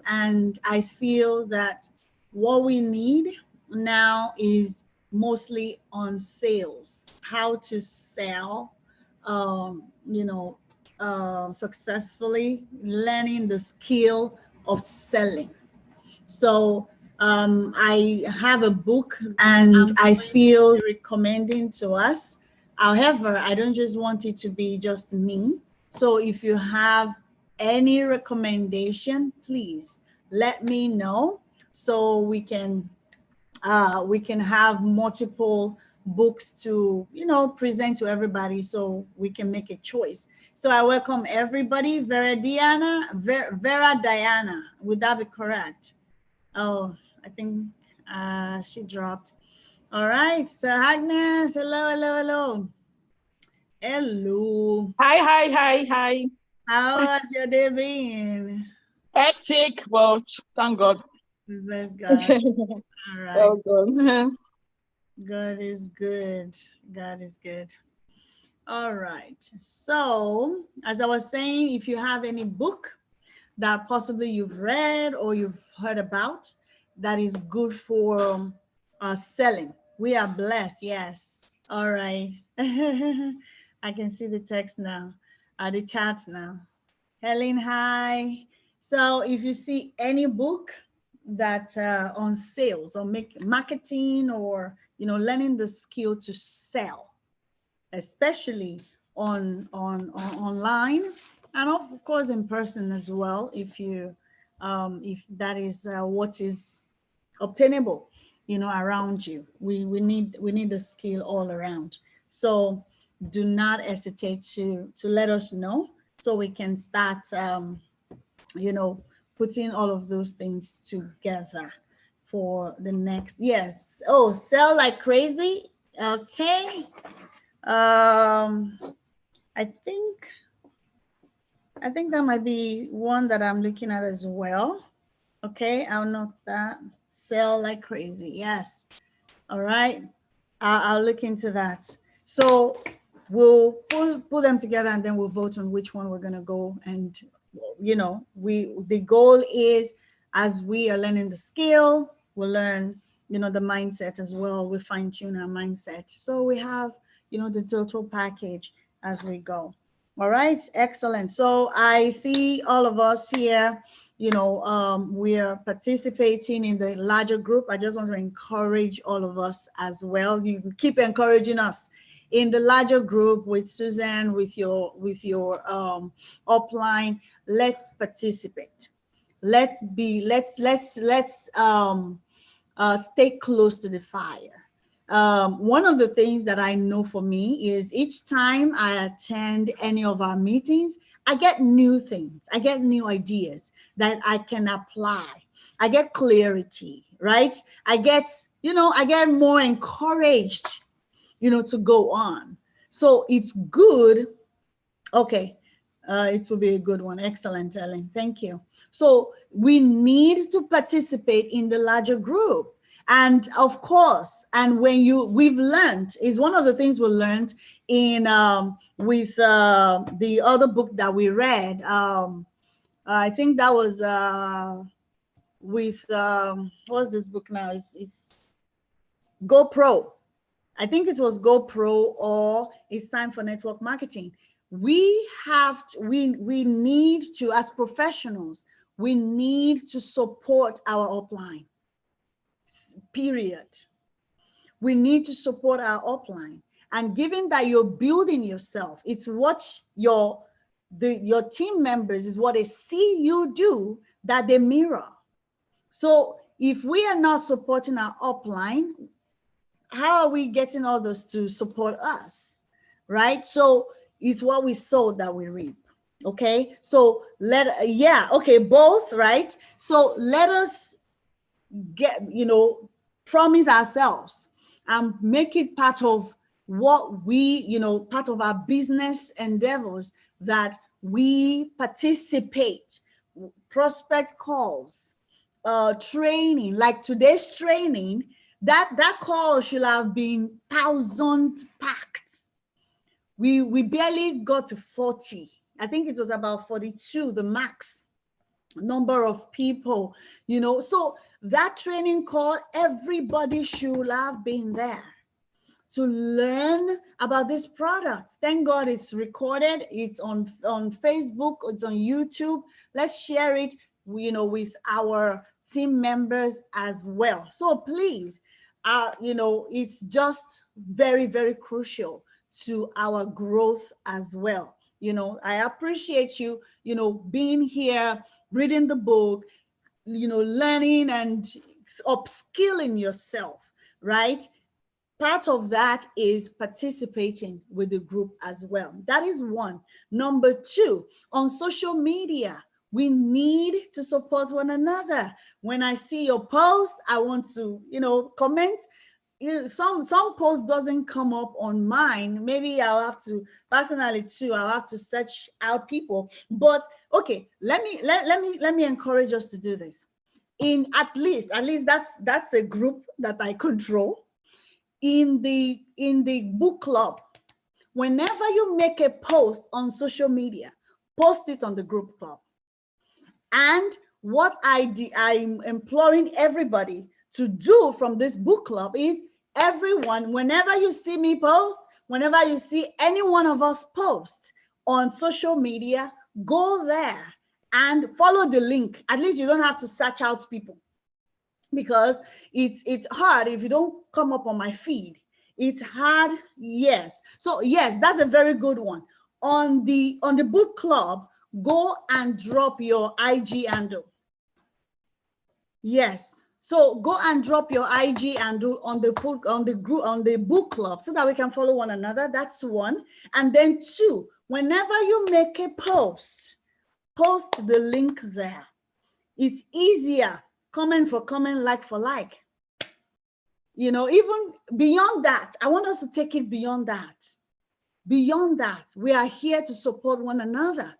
And I feel that what we need now is mostly on sales, how to sell, you know, successfully, learning the skill of selling. So I have a book and I feel recommending to us. However, I don't just want it to be just me. So if you have any recommendation, please let me know so we can have multiple books to present to everybody so we can make a choice. So I welcome everybody. Vera Diana, would that be correct? Oh, I think she dropped. All right. So Agnes, hello, hello, hello. Hello. Hi, hi, hi, hi. How has your day been? Hectic, but thank God. Bless God. All right. Well done. God is good. God is good. All right. So, as I was saying, if you have any book that possibly you've read or you've heard about that is good for selling, we are blessed. Yes. All right. I can see the text now, the chat now. Helen, hi. So, if you see any book that on sales or marketing or learning the skill to sell, especially on online and of course in person as well, if that is what is obtainable around you. We need the skill all around. So do not hesitate to let us know so we can start you know putting all of those things together for the next. Yes. Oh, sell like crazy. Okay. um, I think that might be one that I'm looking at as well. Okay, I'll note that. Sell like crazy. Yes. All right. I'll look into that. So we'll pull them together and then we'll vote on which one we're gonna go. And we the goal is, as we are learning the skill, we'll learn the mindset as well. We fine tune our mindset. So we have the total package as we go. All right, excellent. So I see all of us here. We are participating in the larger group. I just want to encourage all of us as well. You can keep encouraging us in the larger group with Suzanne, with your upline. Let's participate. Let's stay close to the fire. One of the things that I know for me is each time I attend any of our meetings, I get new things, I get new ideas that I can apply. I get clarity, right? I get more encouraged, to go on. So it's good. Okay. It will be a good one. Excellent, Ellen. Thank you. So we need to participate in the larger group. And of course, and we've learned, is one of the things we learned in with the other book that we read. I think that was with what's this book now? It's GoPro. I think it was GoPro, or It's Time for Network Marketing. We need to, as professionals, we need to support our upline. Period. We need to support our upline. And given that you're building yourself, it's what your team members is what they see you do that they mirror. So if we are not supporting our upline, how are we getting others to support us, right? So it's what we sow that we reap. Okay, so both, right? So let us get promise ourselves and make it part of what part of our business endeavors, that we participate. Prospect calls, training, like today's training, that call should have been 1,000 packed. We barely got to 40. I think it was about 42, the max. number of people, so that training call, everybody should have been there to learn about this product. Thank God it's recorded. It's on Facebook. It's on YouTube. Let's share it, with our team members as well. So please, it's just very, very crucial to our growth as well. I appreciate you, being here, reading the book, learning and upskilling yourself, right? Part of that is participating with the group as well. That is one. Number two, on social media, we need to support one another. When I see your post, I want to, comment. Some post doesn't come up on mine. Maybe I'll have to personally too. I'll have to search out people. But okay, let me encourage us to do this. In at least that's a group that I control. In the book club, whenever you make a post on social media, post it on the group club. And what I'm imploring everybody to do from this book club is, everyone, whenever you see me post, whenever you see any one of us post on social media, go there and follow the link. At least you don't have to search out people, because it's hard if you don't come up on my feed. It's hard, yes. So yes, that's a very good one. On the book club, go and drop your IG handle. Yes. So go and drop your IG handle on the book club, so that we can follow one another. That's one. And then two, whenever you make a post, post the link there. It's easier. Comment for comment, like for like. Even beyond that, I want us to take it beyond that. Beyond that, we are here to support one another.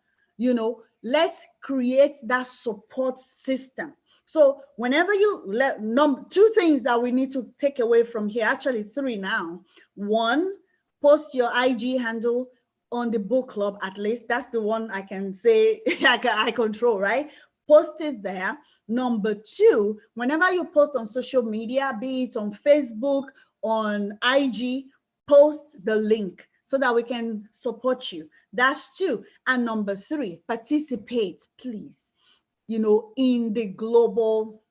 Let's create that support system. So whenever two things that we need to take away from here, actually three now. One, post your IG handle on the book club. At least that's the one I can say I control, right? Post it there. Number two, whenever you post on social media, be it on Facebook, on IG, post the link so that we can support you. That's two. And number three, participate, please, in the global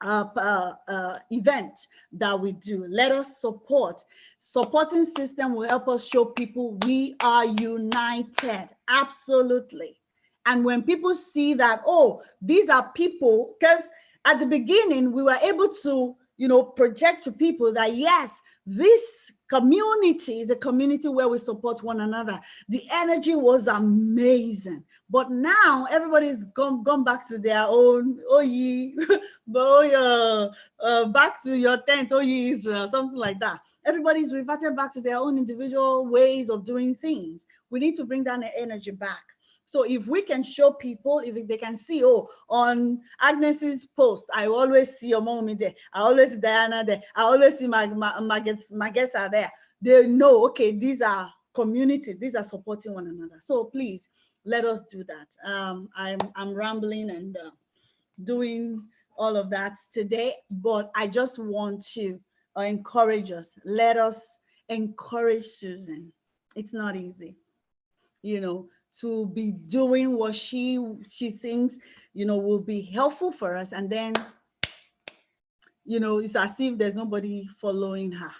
event that we do. Let us support. Supporting system will help us show people we are united. Absolutely. And when people see that, oh, these are people, because at the beginning, we were able to, project to people that, yes, this community is a community where we support one another. The energy was amazing. But now everybody's gone back to their own, back to your tent, Israel, something like that. Everybody's reverted back to their own individual ways of doing things. We need to bring that energy back. So if we can show people, if they can see, on Agnes's post, I always see your mommy there. I always see Diana there. I always see my guests are there. They know, okay, these are community. These are supporting one another. So please, let us do that. I'm rambling and doing all of that today, but I just want to encourage us. Let us encourage Susan. It's not easy, to be doing what she thinks, will be helpful for us. And then, it's as if there's nobody following her,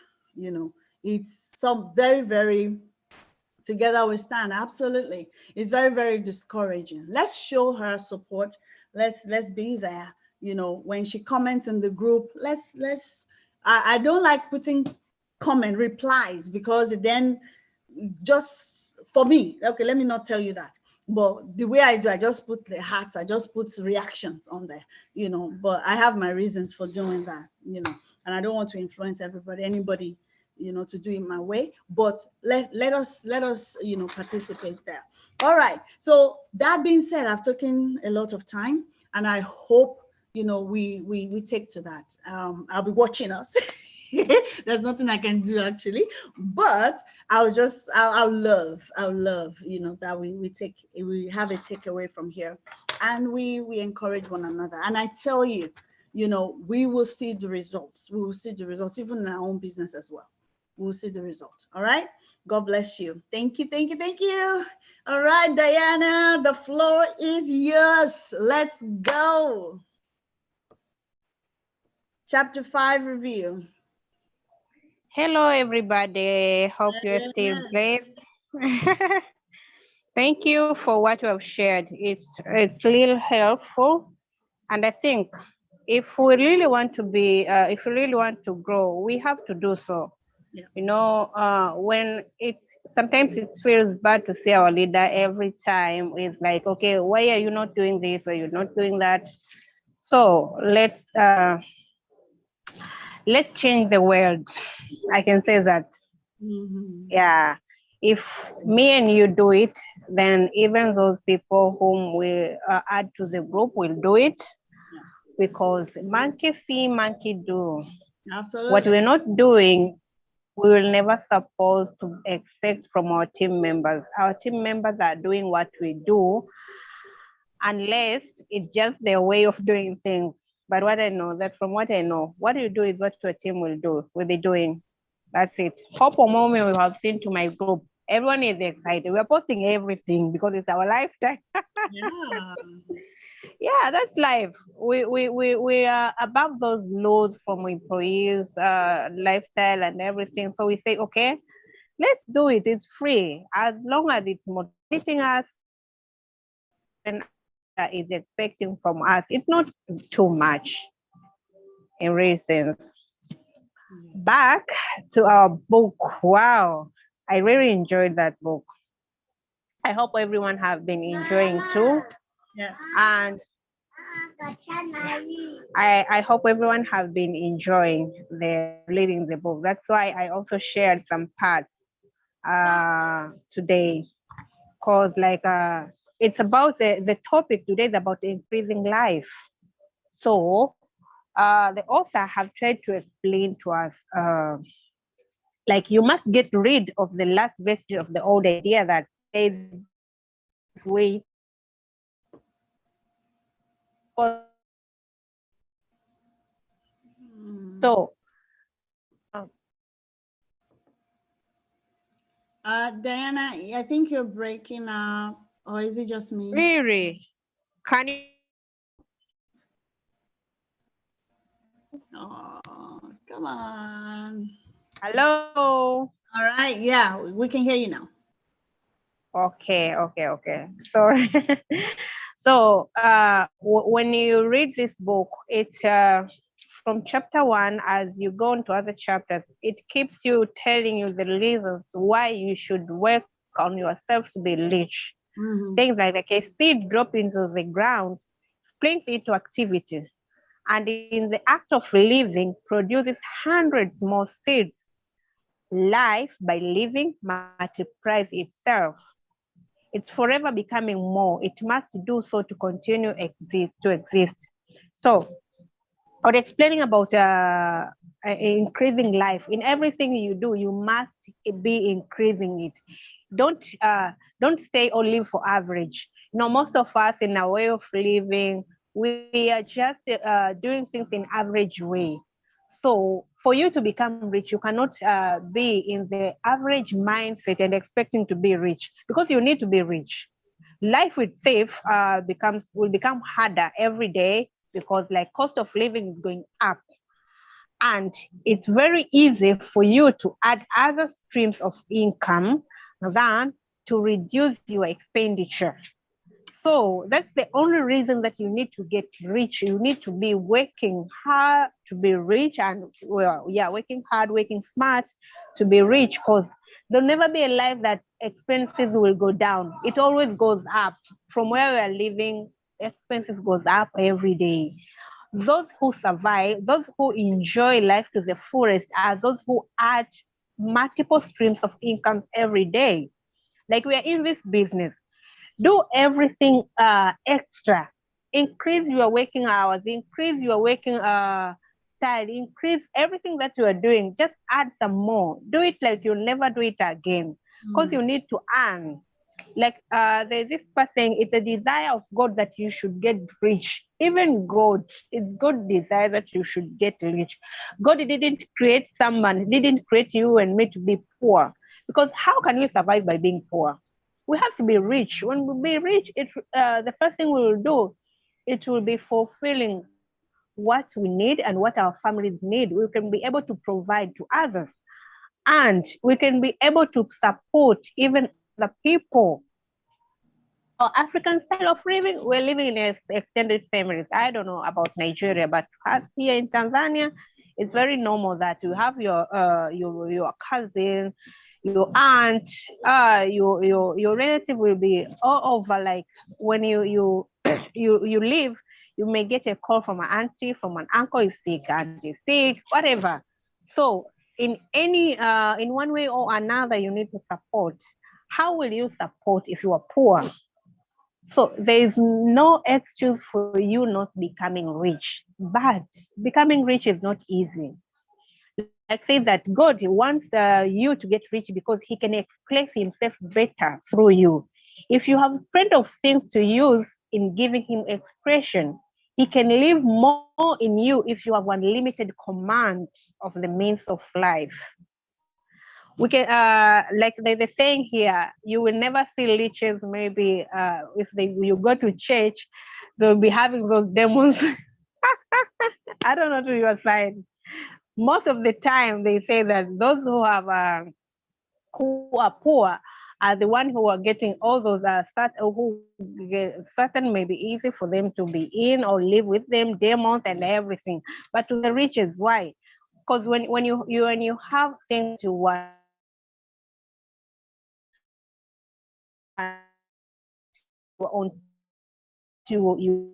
it's some very, very together we stand. Absolutely. It's very, very discouraging. Let's show her support. Let's be there. When she comments in the group, I don't like putting replies, because it then just, for me, okay, let me not tell you that. But the way I do, I just put the hearts, I just put reactions on there, but I have my reasons for doing that, and I don't want to influence anybody, to do it my way, but let us, participate there. All right. So that being said, I've taken a lot of time, and I hope, we take to that. I'll be watching us. There's nothing I can do actually, but I'll love, that we have a takeaway from here. and we encourage one another. And I tell you, we will see the results. We will see the results, even in our own business as well. We'll see the results. All right. God bless you. Thank you. Thank you. Thank you. All right, Diana, the floor is yours. Let's go. Chapter 5 review. Hello, everybody. Hope you're still blessed. Thank you for what you have shared. It's really helpful, and I think if we really want to be, if we really want to grow, we have to do so. Yeah. When sometimes it feels bad to see our leader every time. It's like, okay, why are you not doing this or you're not doing that? So let's change the world. I can say that. Mm-hmm. Yeah. If me and you do it, then even those people whom we add to the group will do it, because monkey see, monkey do. Absolutely. What we're not doing, we will never supposed to expect from our team members. Our team members are doing what we do, unless it's just their way of doing things. But what I know, what you do is what your team will be doing. That's it. Hope or moment we have seen to my group. Everyone is excited. We're posting everything because it's our lifetime. Yeah. Yeah, that's life. We are above those loads from employees, lifestyle and everything. So we say, okay, let's do it. It's free. As long as it's motivating us and is expecting from us. It's not too much in real sense. Back to our book. Wow, I really enjoyed that book. I hope everyone have been enjoying too. Yes. And I hope everyone have been enjoying reading the book. That's why I also shared some parts today, because it's about the topic today is about increasing life. So the author have tried to explain to us, you must get rid of the last vestige of the old idea that way. So, Diana, I think you're breaking up, or is it just me? Really? Can you? Oh, come on. Hello. All right. Yeah, we can hear you now. Okay. Sorry. So when you read this book, it's from chapter 1, as you go into other chapters, it keeps you telling you the reasons why you should work on yourself to be rich. Mm-hmm. Things like a seed drop into the ground, springs into activity, and in the act of living produces hundreds more seeds. Life, by living, multiplies itself. It's forever becoming more. It must do so to continue to exist. So, or explaining about increasing life. In everything you do, you must be increasing it. Don't stay or live for average. Most of us in our way of living, we are just doing things in average way. So for you to become rich, you cannot be in the average mindset and expecting to be rich, because you need to be rich. Life itself will become harder every day, because cost of living is going up. And it's very easy for you to add other streams of income than to reduce your expenditure. So that's the only reason that you need to get rich. You need to be working hard to be rich, and working hard, working smart to be rich, because there'll never be a life that expenses will go down. It always goes up. From where we are living, expenses goes up every day. Those who survive, those who enjoy life to the fullest, are those who add multiple streams of income every day. Like we are in this business. Do everything extra. Increase your working hours, increase your working style, increase everything that you are doing. Just add some more. Do it like you'll never do it again, because you need to earn. Like there's this saying, it's a desire of God that you should get rich. Even God, it's God's desire that you should get rich. God didn't create someone, didn't create you and me to be poor. Because how can we survive by being poor? We have to be rich. When we be rich, the first thing we will do, it will be fulfilling what we need and what our families need. We can be able to provide to others, and we can be able to support even other people. Our African style of living, we're living in extended families. I don't know about Nigeria, but us here in Tanzania, it's very normal that you have your cousin, your aunt, your relative will be all over. Like when you you live, you may get a call from an auntie, from an uncle is sick, auntie is sick, whatever. So in one way or another, you need to support. How will you support if you are poor? So there is no excuse for you not becoming rich, but becoming rich is not easy. Like say that God wants you to get rich because he can express himself better through you. If you have plenty of things to use in giving him expression, he can live more in you if you have unlimited command of the means of life. We can like the saying here, you will never see liches. Maybe if you go to church, they'll be having those demons. I don't know to your side. Most of the time they say that those who are poor are the one who are getting all those certain may be easy for them to be in or live with them, demons and everything. But to the riches, why? Because when you have things you want on you,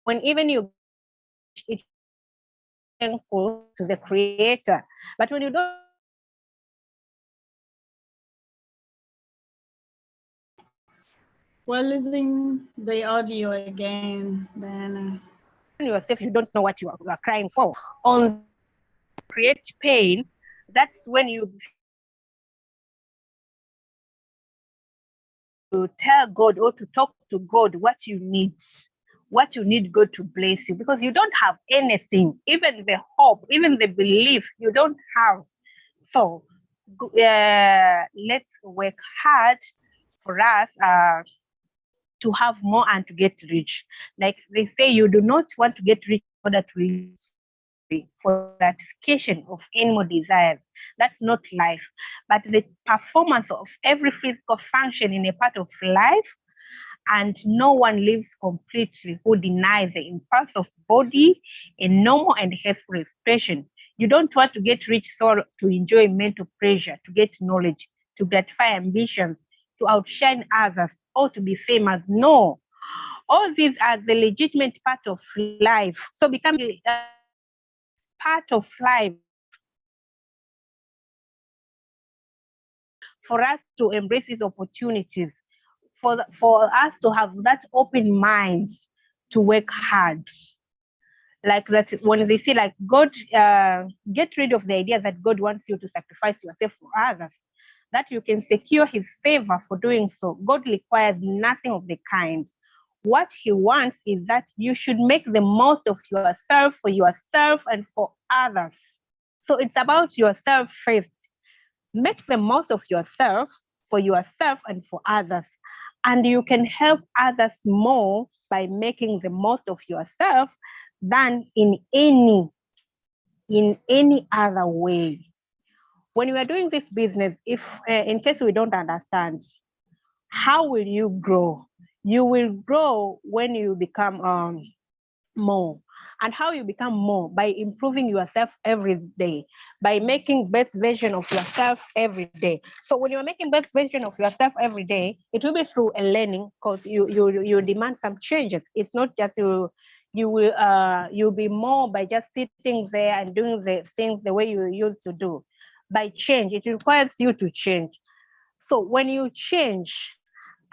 when even you it's thankful to the creator, but when you don't, We're losing the audio again, Diana. yourself, you don't know what you are crying for, on create pain, that's when you tell God or to talk to God what you need God to bless you, because you don't have anything, even the hope, even the belief, you don't have. So let's work hard for us to have more and to get rich. Like they say, you do not want to get rich in order to live for gratification of any more desires. That's not life. But the performance of every physical function in a part of life, and no one lives completely who denies the impulse of body and normal and healthful expression. You don't want to get rich so to enjoy mental pleasure, to get knowledge, to gratify ambitions, to outshine others, or to be famous. No, all these are the legitimate part of life. So becoming part of life for us to embrace these opportunities, for us to have that open mind to work hard. Like that, when they say like God, get rid of the idea that God wants you to sacrifice yourself for others, that you can secure his favor for doing so. God requires nothing of the kind. What he wants is that you should make the most of yourself for yourself and for others. So it's about yourself first. Make the most of yourself for yourself and for others. And you can help others more by making the most of yourself than in any other way. When you are doing this business, if in case we don't understand, how will you grow? You will grow when you become more. And how you become more? By improving yourself every day, by making best version of yourself every day. So when you're making best version of yourself every day, it will be through a learning, because you demand some changes. It's not just you'll be more by just sitting there and doing the things the way you used to do. By change, it requires you to change. So when you change,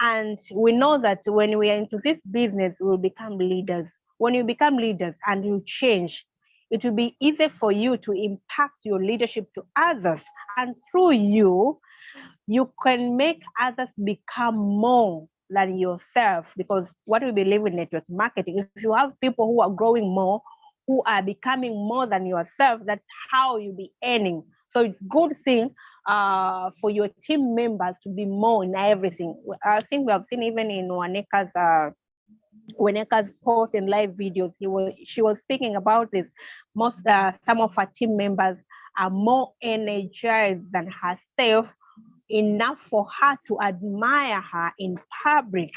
and we know that when we are into this business, we will become leaders. When you become leaders and you change, it will be easy for you to impact your leadership to others. And through you, you can make others become more than yourself, because what we believe in network marketing, if you have people who are growing more, who are becoming more than yourself, that's how you be earning. So it's good thing for your team members to be more in everything. I think we have seen even in Waneka's post and live videos, she was speaking about this. Some of her team members are more energized than herself, enough for her to admire her in public.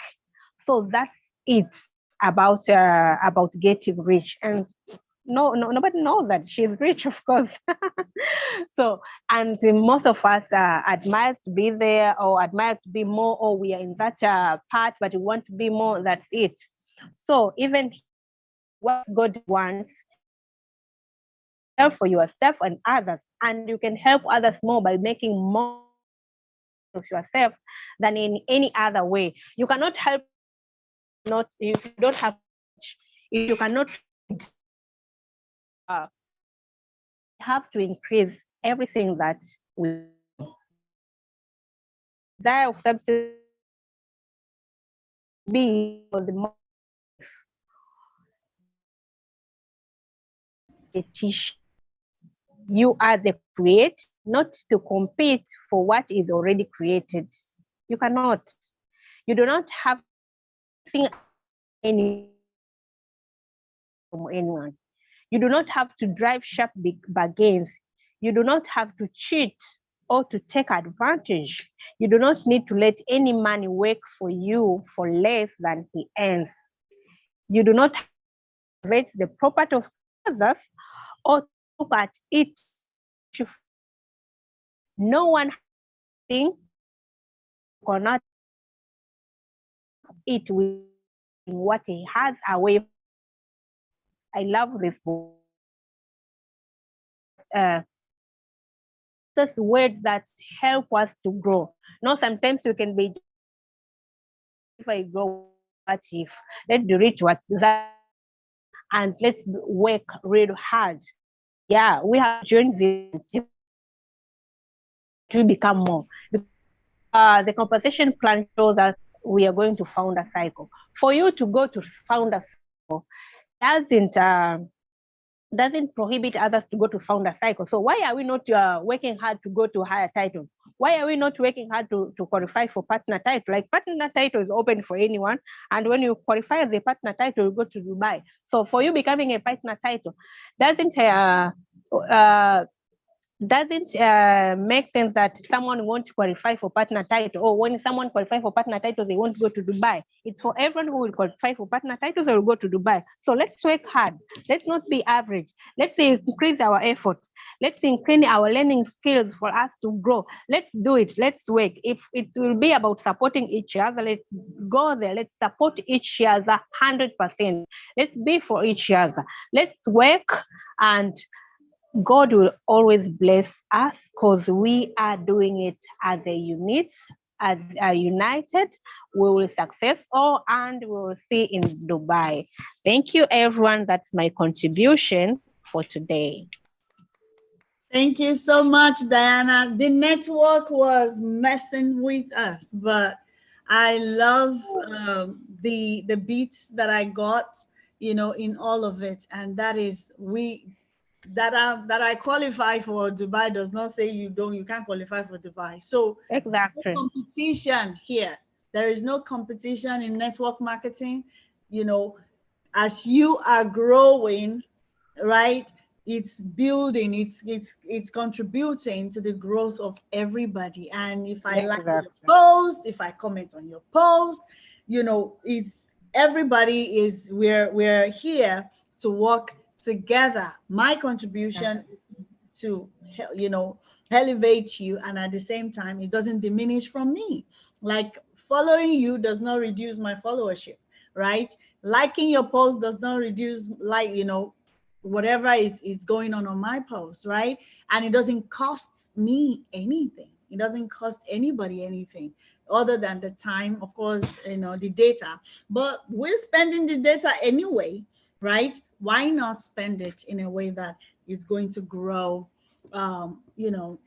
So that's it about getting rich. And nobody knows that she's rich, of course. So, and most of us admire to be there, or admire to be more, or we are in that part, but we want to be more. That's it. So even what God wants, help for yourself and others, and you can help others more by making more of yourself than in any other way. You cannot help, not if you don't have, if you cannot have to increase everything that we desire of substance be for the more you are the create, not to compete for what is already created. You cannot. You do not have anything from anyone. You do not have to drive sharp bargains. You do not have to cheat or to take advantage. You do not need to let any man work for you for less than he earns. You do not rate the property of others or look at it. No one thinks cannot it with what he has away. I love this book. Those words that help us to grow. Now, sometimes we can be, if I grow, what if? Let's do it what that, and let's work real hard. Yeah, we have joined this to become more. The compensation plan shows that we are going to found a cycle. For you to go to found a cycle doesn't prohibit others to go to found a cycle. So why are we not working hard to go to higher title? Why are we not working hard to qualify for partner title? Like, partner title is open for anyone. And when you qualify as a partner title, you go to Dubai. So for you becoming a partner title doesn't make sense that someone won't qualify for partner title, or when someone qualify for partner title, they won't go to Dubai. It's for everyone who will qualify for partner titles, they will go to Dubai. So let's work hard. Let's not be average. Let's increase our efforts. Let's increase our learning skills for us to grow. Let's do it. Let's work. If it will be about supporting each other, let's go there. Let's support each other 100%. Let's be for each other. Let's work, and God will always bless us because we are doing it as a unit, as a united. We will success all, and we will see in Dubai. Thank you, everyone. That's my contribution for today. Thank you so much, Diana. The network was messing with us, but I love the beats that I got, in all of it, and that is that I qualify for Dubai does not say you can't qualify for Dubai. So exactly, no competition here. There is no competition in network marketing. As you are growing, right? It's building, it's contributing to the growth of everybody. And if I like your post, if I comment on your post, it's everybody is we're here to work together. My contribution to elevate you, and at the same time it doesn't diminish from me. Like, following you does not reduce my followership, right? Liking your post does not reduce, whatever is going on my post, right? And it doesn't cost me anything. It doesn't cost anybody anything other than the time, of course, the data. But we're spending the data anyway, right? Why not spend it in a way that is going to grow,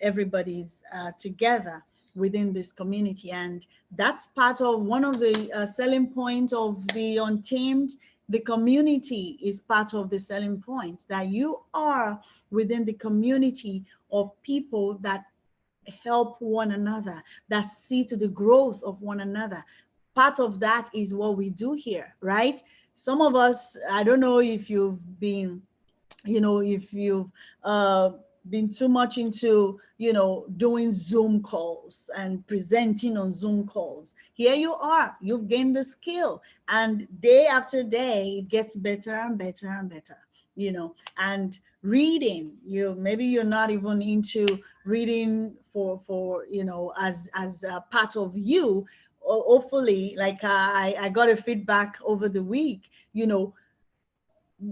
everybody's together? within this community. And that's part of one of the selling points of the Untamed. The community is part of the selling point, that you are within the community of people that help one another, that see to the growth of one another. Part of that is what we do here, right? Some of us, I don't know if you've been, if you've been too much into, doing Zoom calls and presenting on Zoom calls. Here you are, you've gained the skill, and day after day, it gets better and better and better, and reading, maybe you're not even into reading for as a part of you. Hopefully, like I got a feedback over the week,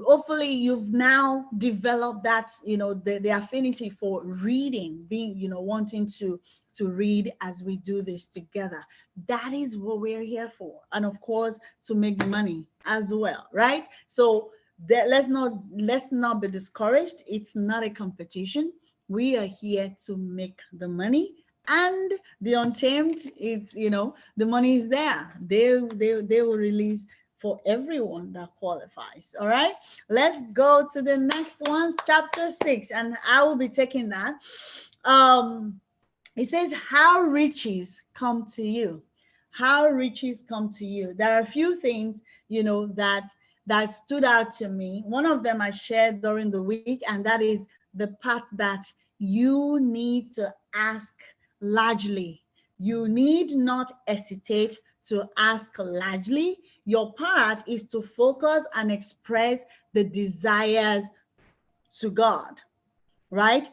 hopefully you've now developed that, the affinity for reading, being, wanting to read as we do this together. That is what we're here for. And of course, to make money as well, right? So let's not be discouraged. It's not a competition. We are here to make the money. And the Untamed, it's, the money is there. They will release for everyone that qualifies. All right, let's go to the next one, chapter 6, and I will be taking that. It says, how riches come to you. How riches come to you. There are a few things, that stood out to me. One of them I shared during the week, and that is the part that you need to ask largely. You need not hesitate to ask largely. Your part is to focus and express the desires to God, right?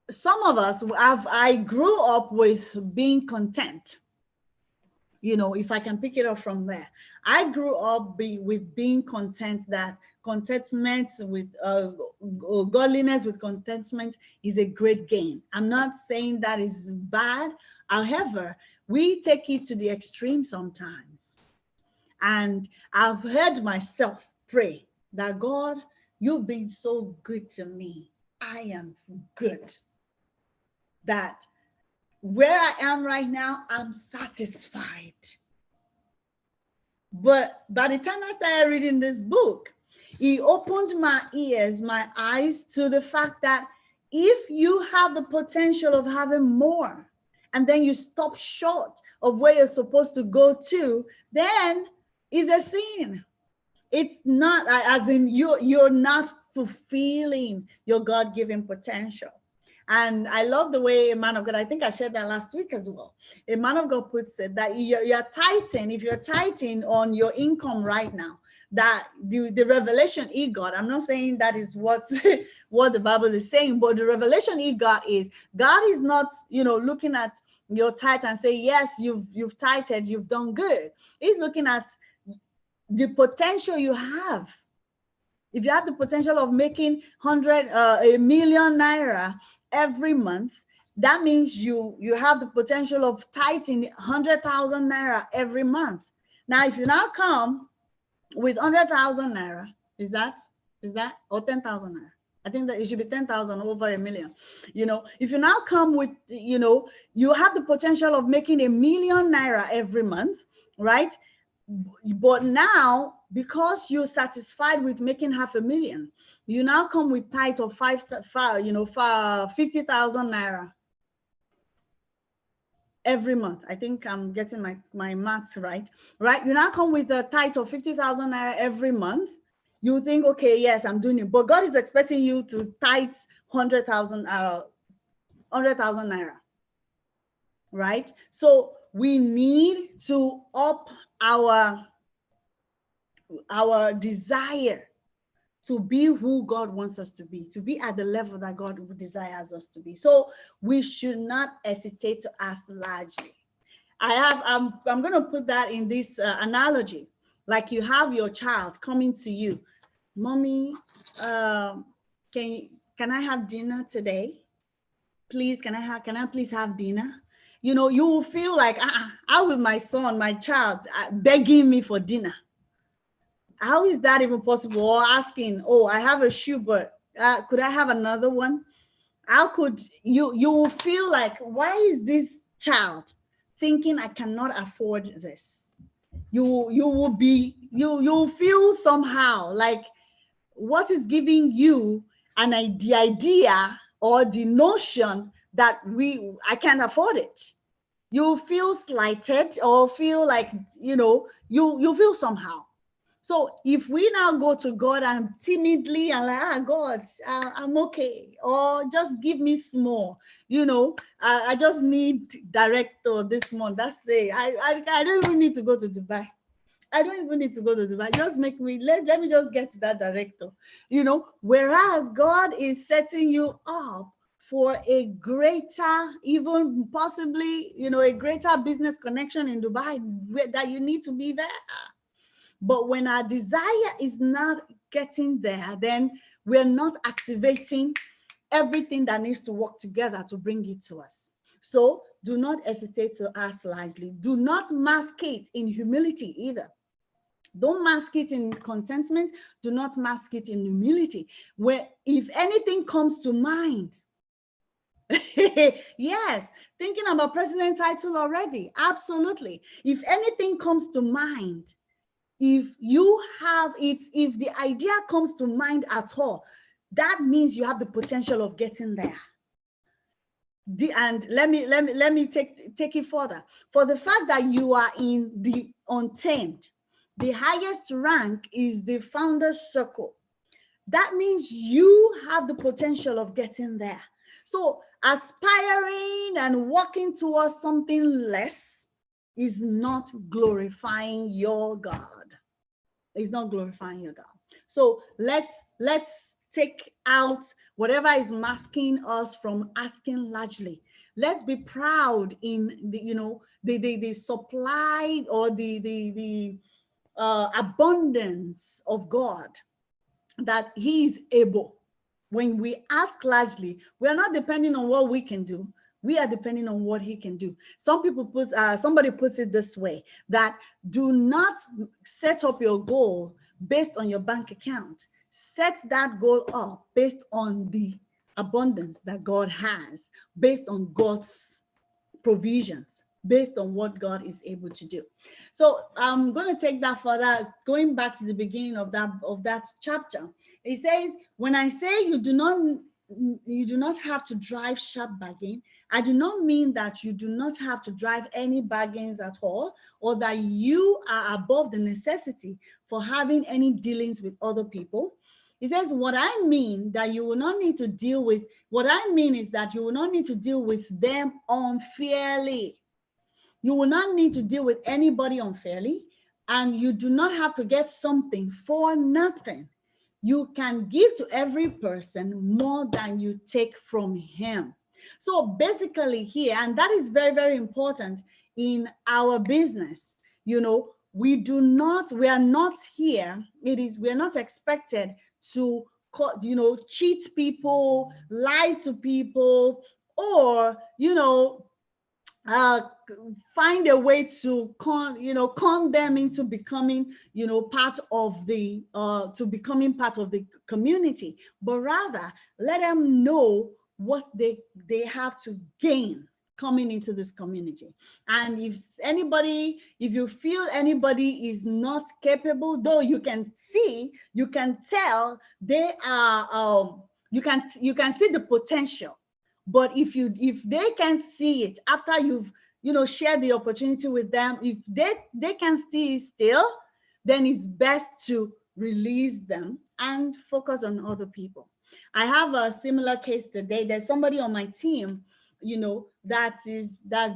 Some of us I grew up with being content. If I can pick it up from there, I grew up with being content. That contentment with godliness with contentment is a great gain. I'm not saying that is bad. However, we take it to the extreme sometimes. And I've heard myself pray that, God, you've been so good to me. I am good. That where I am right now, I'm satisfied. But by the time I started reading this book, it opened my ears, my eyes to the fact that if you have the potential of having more, and then you stop short of where you're supposed to go to, then it's a sin. It's not, as in you're not fulfilling your God-given potential. And I love the way a man of God, I think I shared that last week as well. A man of God puts it that you're tithing, if you're tithing on your income right now, that the revelation he got, I'm not saying that is what the Bible is saying, but the revelation he got is God is not, looking at your tithe and say, yes, you've tithed, you've done good. He's looking at the potential you have. If you have the potential of making a million naira every month, that means you have the potential of tithing 100,000 naira every month. Now, if you now come with 100,000 naira, is that or 10,000 naira? I think that it should be 10,000 over a million. If you now come with, you have the potential of making 1 million naira every month, right? But now, because you're satisfied with making 500,000, you now come with tithe of 50,000 naira every month. I think I'm getting my maths right? You now come with a tithe of 50,000 naira every month. You think, okay, yes, I'm doing it. But God is expecting you to tithe 100,000 naira, right? So we need to up our desire to be who God wants us to be at the level that God desires us to be. So we should not hesitate to ask largely. I'm going to put that in this analogy. Like you have your child coming to you, Mommy, can I have dinner today? Please, can I please have dinner? You will feel like, how will my son, my child, begging me for dinner? How is that even possible? Or asking, oh, I have a shoe, but could I have another one? How could you will feel like, why is this child thinking I cannot afford this? You will feel somehow like, what is giving you the idea or the notion that I can't afford it? You feel slighted or feel like, you feel somehow. So if we now go to God and timidly and like, God, I'm okay, or just give me small, I just need director this month. That's it. I don't even need to go to Dubai. I don't even need to go to Dubai. Just make me, let me just get to that director, whereas God is setting you up for a greater, even possibly, a greater business connection in Dubai that you need to be there. But when our desire is not getting there, then we're not activating everything that needs to work together to bring it to us. So do not hesitate to ask lightly. Do not mask it in humility either. Don't mask it in contentment. Do not mask it in humility. Where if anything comes to mind, yes, thinking about president title already, absolutely. If anything comes to mind, if you have it, if the idea comes to mind at all, that means you have the potential of getting there. And let me take it further. For the fact that you are in the untamed, the highest rank is the founder's circle. That means you have the potential of getting there. So aspiring and working towards something less is not glorifying your God. It's not glorifying your God. So let's take out whatever is masking us from asking largely. Let's be proud in the supply or the abundance of God, that He is able. When we ask largely, we are not depending on what we can do. We are depending on what He can do. Somebody puts it this way, that do not set up your goal based on your bank account. Set that goal up based on the abundance that God has, based on God's provisions, based on what God is able to do. So I'm going to take that further, going back to the beginning of that chapter. It says, when I say you do not have to drive sharp bargain, I do not mean that you do not have to drive any bargains at all, or that you are above the necessity for having any dealings with other people. He says, what I mean that you will not need to deal with, what I mean is that you will not need to deal with them unfairly. You will not need to deal with anybody unfairly, and you do not have to get something for nothing. You can give to every person more than you take from him. So basically here, and that is very, very important in our business, we are not here. We are not expected to, cheat people, lie to people, or, find a way to con them into becoming part of the community, but rather let them know what they have to gain coming into this community. And if you feel anybody is not capable, though you can tell they are, you can see the potential. But if they can see it after you've shared the opportunity with them, if they can see it still, then it's best to release them and focus on other people. I have a similar case today. There's somebody on my team, that's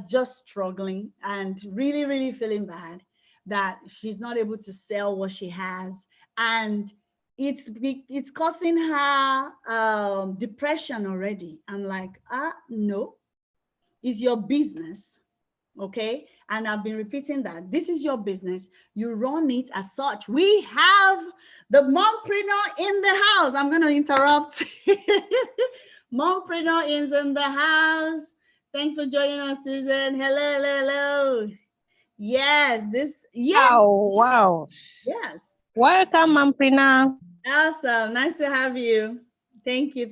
just struggling and really, really feeling bad that she's not able to sell what she has, and it's causing her depression already. I'm like, no, it's your business, okay? And I've been repeating that this is your business. You run it as such. We have the mompreneur in the house. I'm going to interrupt. Mompreneur is in the house. Thanks for joining us, Susan. Hello. Yes, Wow. Yes. Welcome, Mamprina. Awesome. Nice to have you. Thank you.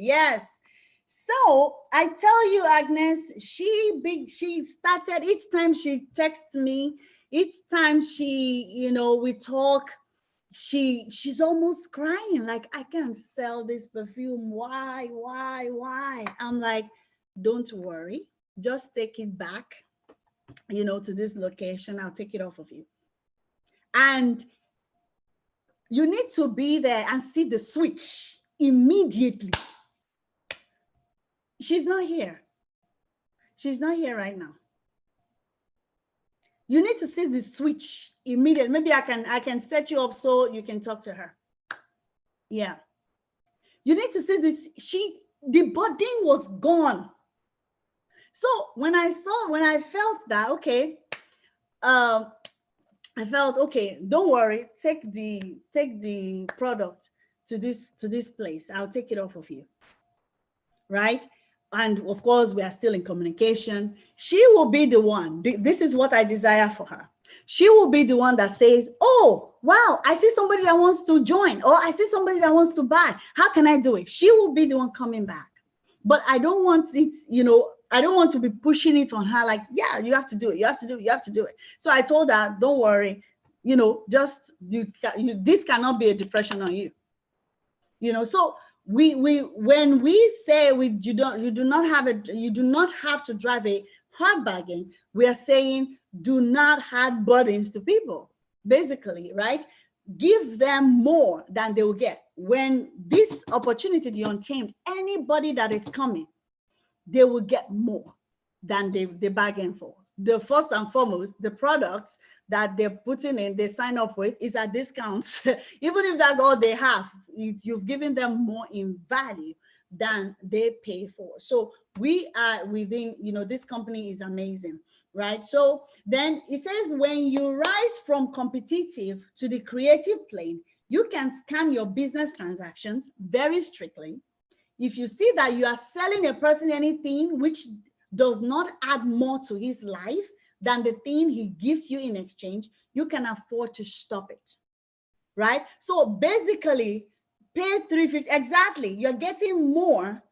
Yes. So I tell you, Agnes, she started each time she texts me, each time we talk, she's almost crying, like, I can't sell this perfume. Why? I'm like, don't worry, just take it back, to this location. I'll take it off of you. And you need to be there and see the switch immediately. She's not here. She's not here right now. You need to see the switch immediately. Maybe I can set you up so you can talk to her. Yeah. You need to see this. The burden was gone. So when I felt that, okay, I felt, okay, don't worry, take the product to this place. I'll take it off of you. Right? And of course, we are still in communication. She will be the one. This is what I desire for her. She will be the one that says, oh, wow, I see somebody that wants to join, or I see somebody that wants to buy. How can I do it? She will be the one coming back. But I don't want it, I don't want to be pushing it on her like, yeah, you have to do it. You have to do it. You have to do it. So I told her, don't worry, this cannot be a depression on you. So when we say you do not have to drive a hard bargain, we are saying do not add burdens to people, basically, right? Give them more than they will get. When this opportunity, the untamed, anybody that is coming, they will get more than they bargain for. The first and foremost, the products that they're putting in, they sign up with, is at discounts. Even if that's all they have, you've given them more in value than they pay for. So we are within, this company is amazing, right? So then it says, when you rise from competitive to the creative plane, you can scan your business transactions very strictly. If you see that you are selling a person anything which does not add more to his life than the thing he gives you in exchange, you can afford to stop it, right? So basically, pay $350, exactly. You're getting more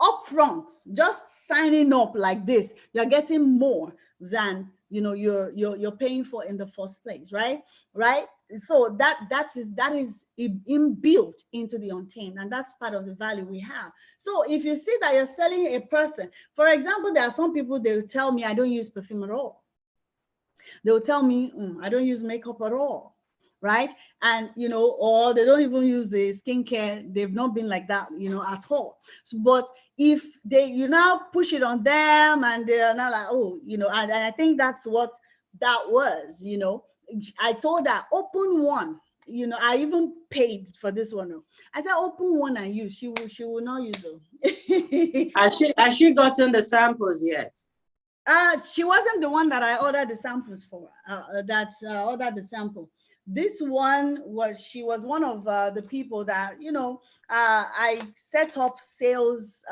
upfront, just signing up like this. You're getting more than you're paying for in the first place, right? So that is inbuilt into the untamed, and that's part of the value we have. So if you see that you're selling a person, for example, there are some people, they will tell me, I don't use perfume at all. They will tell me, I don't use makeup at all, right? And or they don't even use the skincare. They've not been like that, at all. So, but if you now push it on them, and they're not like, oh, and I think that's what that was. I told her, open one. I even paid for this one. I said, open one and use. She will not use it. Has she gotten the samples yet? She wasn't the one that I ordered the samples for. Ordered the sample. This one she was one of the people that I set up sales,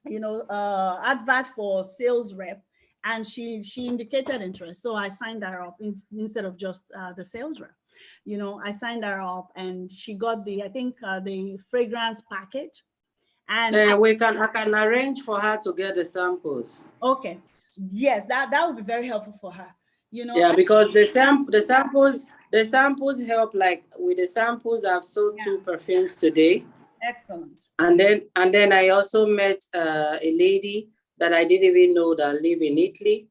advert for sales rep. And she indicated interest. So I signed her up instead of just the sales rep. I signed her up, and she got the fragrance package. And I can arrange for her to get the samples. Okay. Yes, that would be very helpful for her. Yeah, because the samples help. Like with the samples, I've sold 2 perfumes today. Excellent. And then I also met a lady that I didn't even know that live in Italy.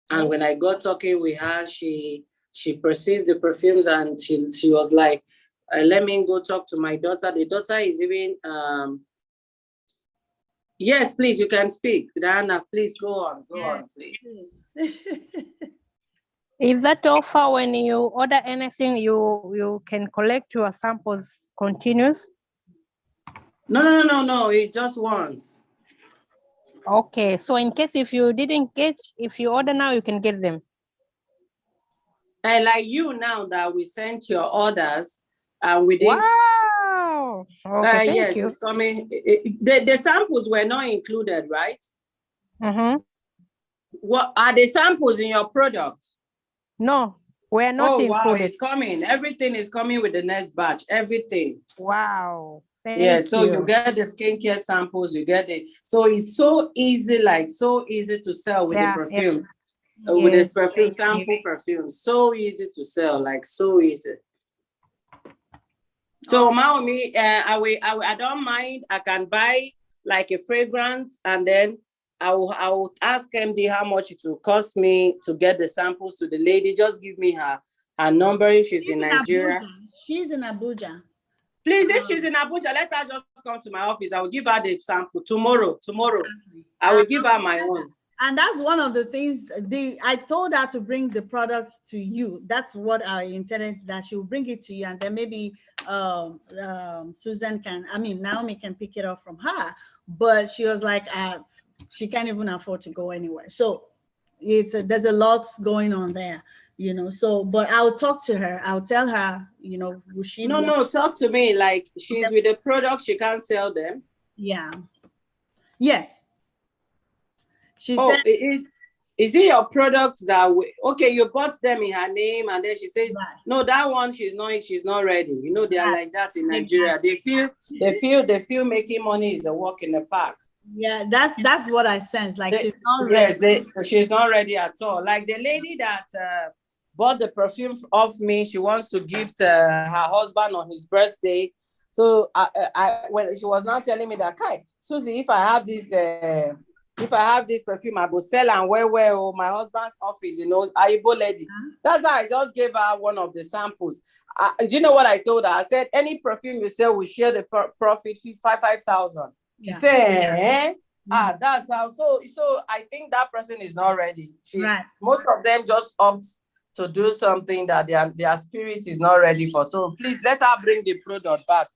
And when I got talking with her, she perceived the perfumes, and she was like, let me go talk to my daughter. The daughter is even, yes, please, you can speak. Diana, please go on, please. Is that offer when you order anything, you can collect your samples continuous? No, it's just once. Okay, so in case if you didn't get, if you order now, you can get them. And like you now that we sent your orders, and we didn't. Wow. Okay, yes, thank you. it's coming. The samples were not included, right? Mm-hmm. What are the samples in your product? No, we're not included. Wow, it's coming. Everything is coming with the next batch. Everything. Wow. Yeah, so you you. get the skincare samples, you get it. So it's so easy, like so easy to sell with the Yeah, perfumes. yeah. With the Yes, perfume, thank you. sample perfume. So easy to sell, like so easy. So Maomi, I don't mind. I can buy like a fragrance, and then I will ask MD how much it will cost me to get the samples to the lady. Just give me her number if she's in Nigeria. Abuja. She's in Abuja. Please, if she's in Abuja, let her just come to my office. I will give her the sample tomorrow. I will give her my own. And that's one of the things I told her to bring the products to you. That's what I intended, that she will bring it to you, and then maybe Naomi can pick it up from her. But she was like, she can't even afford to go anywhere. So there's a lot going on there, So, but I'll talk to her. I'll tell her, will she? No, talk to me. Like she's with the product, she can't sell them. Yeah. Yes. She said, said, is it your products that okay, you bought them in her name, and then she says, right. No, that one she's not ready. They are like that in Nigeria. Exactly. They feel making money is a walk in the park. Yeah, that's what I sense. Like she's not ready. Yes, she's not ready at all. Like the lady that bought the perfume off me, she wants to gift her husband on his birthday. So when she was now telling me that, Kai, Susie, if I have this perfume, I go sell and wear my husband's office, Aibo lady. That's how I just gave her one of the samples. Do you know what I told her? I said, any perfume you sell, we share the profit, 5,000. She said, that's how. So I think that person is not ready. Most of them just opt to do something that their spirit is not ready for. So please let her bring the product back,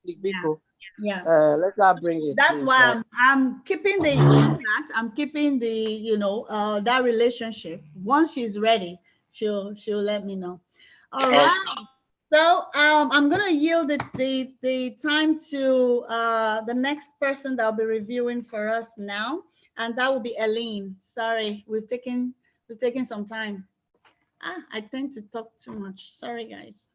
Yeah. Let her bring it. That's why I'm keeping the contact. I'm keeping the that relationship. Once she's ready, she'll let me know. All right. So I'm gonna yield the time to the next person that will be reviewing for us now, and that will be Eileen. Sorry, we've taken some time. I tend to talk too much. Sorry, guys.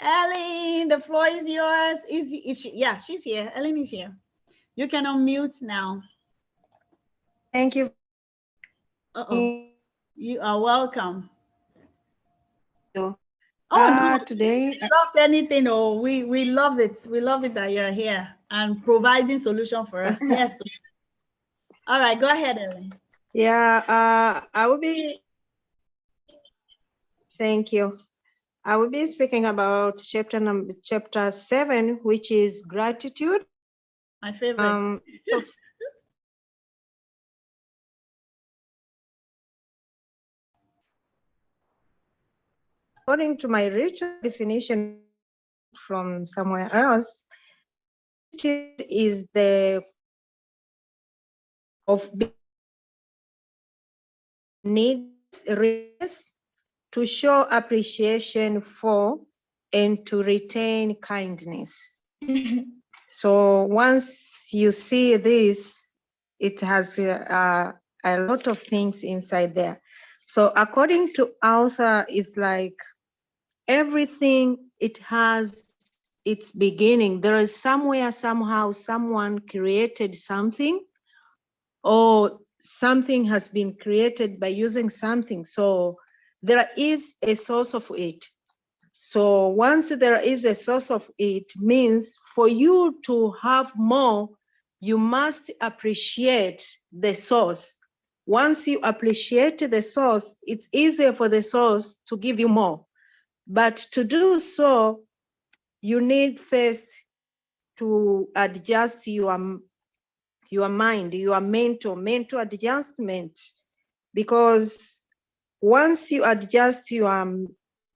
Eileen, the floor is yours. Is she? Yeah, she's here. Eileen is here. You can unmute now. Thank you. You are welcome. No, today not anything. We love it. We love it that you're here and providing solution for us. Yes. All right, go ahead, Ellen. Yeah, I will be. Thank you. I will be speaking about chapter 7, which is gratitude. My favorite. According to my rich definition from somewhere else, gratitude is the of needs to show appreciation for and to retain kindness. So once you see this, it has a lot of things inside there. So according to author, it's like everything, it has its beginning. There is somewhere, somehow, someone created something, or something has been created by using something. So there is a source of it. So once there is a source of it, means for you to have more, you must appreciate the source. Once you appreciate the source, it's easier for the source to give you more. But to do so, you need first to adjust your mind, your mental adjustment, because once you adjust your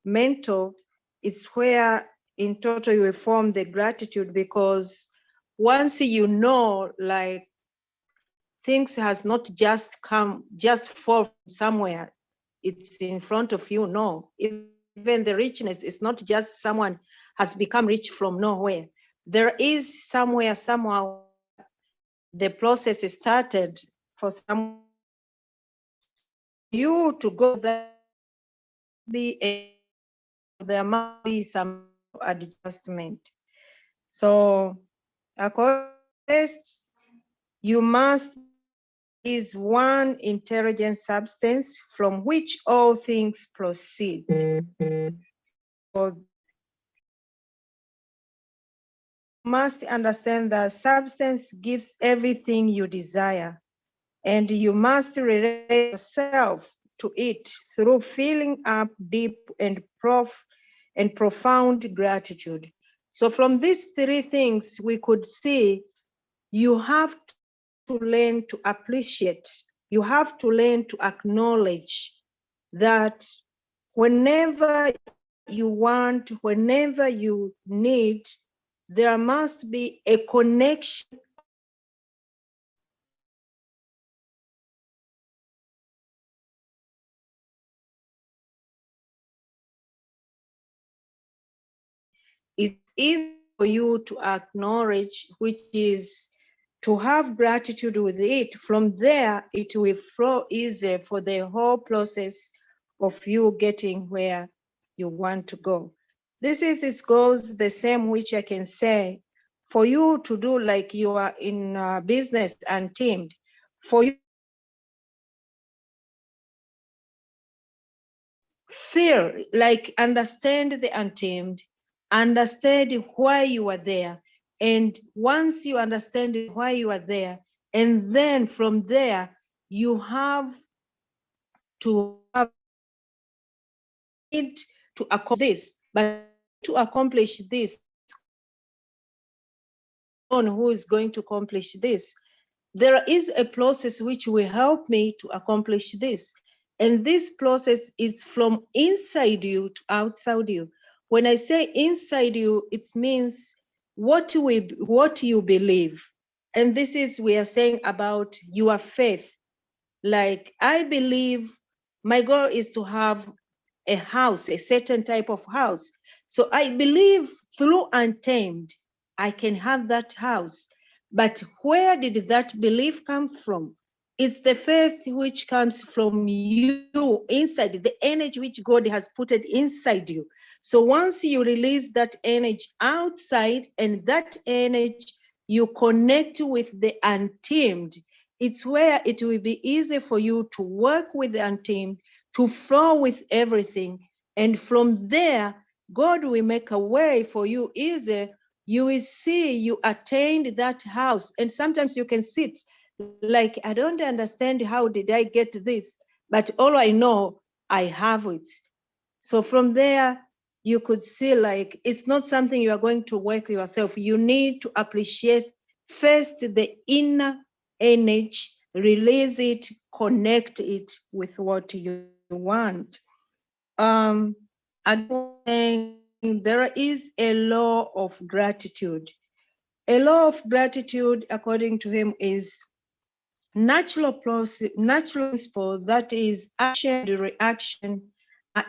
mental, it's where in total you will form the gratitude, because once you know, like, things has not just fall from somewhere, it's in front of you. No, even the richness is not just someone has become rich from nowhere. There is somewhere, somehow, the process is started for some you to go there. There might be some adjustment. So according to this, you must is one intelligent substance from which all things proceed. So must understand that substance gives everything you desire, and you must relate yourself to it through filling up deep and profound gratitude. So from these three things, we could see you have to learn to appreciate, you have to learn to acknowledge that whenever you want, whenever you need, there must be a connection it's easy for you to acknowledge, which is to have gratitude with it. From there, it will flow easier for the whole process of you getting where you want to go. It goes the same, which I can say, for you to do like you are in business and teamed, for you feel like understand the untamed, understand why you are there. And once you understand why you are there, and then from there, you have to have it to accomplish this, but to accomplish this, on who is going to accomplish this. There is a process which will help me to accomplish this. And this process is from inside you to outside you. When I say inside you, it means what you believe. And this is, we are saying about your faith. Like, I believe my goal is to have a house, a certain type of house. So I believe through Untamed, I can have that house. But where did that belief come from? It's the faith which comes from you inside, the energy which God has put it inside you. So once you release that energy outside, and that energy you connect with the Untamed, it's where it will be easy for you to work with the Untamed, to flow with everything. And from there, God will make a way for you easy. You will see you attained that house. And sometimes you can sit like, I don't understand, how did I get this? But all I know, I have it. So from there, you could see like, it's not something you are going to work yourself. You need to appreciate first the inner energy, release it, connect it with what you want. Again, there is a law of gratitude. A law of gratitude, according to him, is natural principle, that is action and reaction are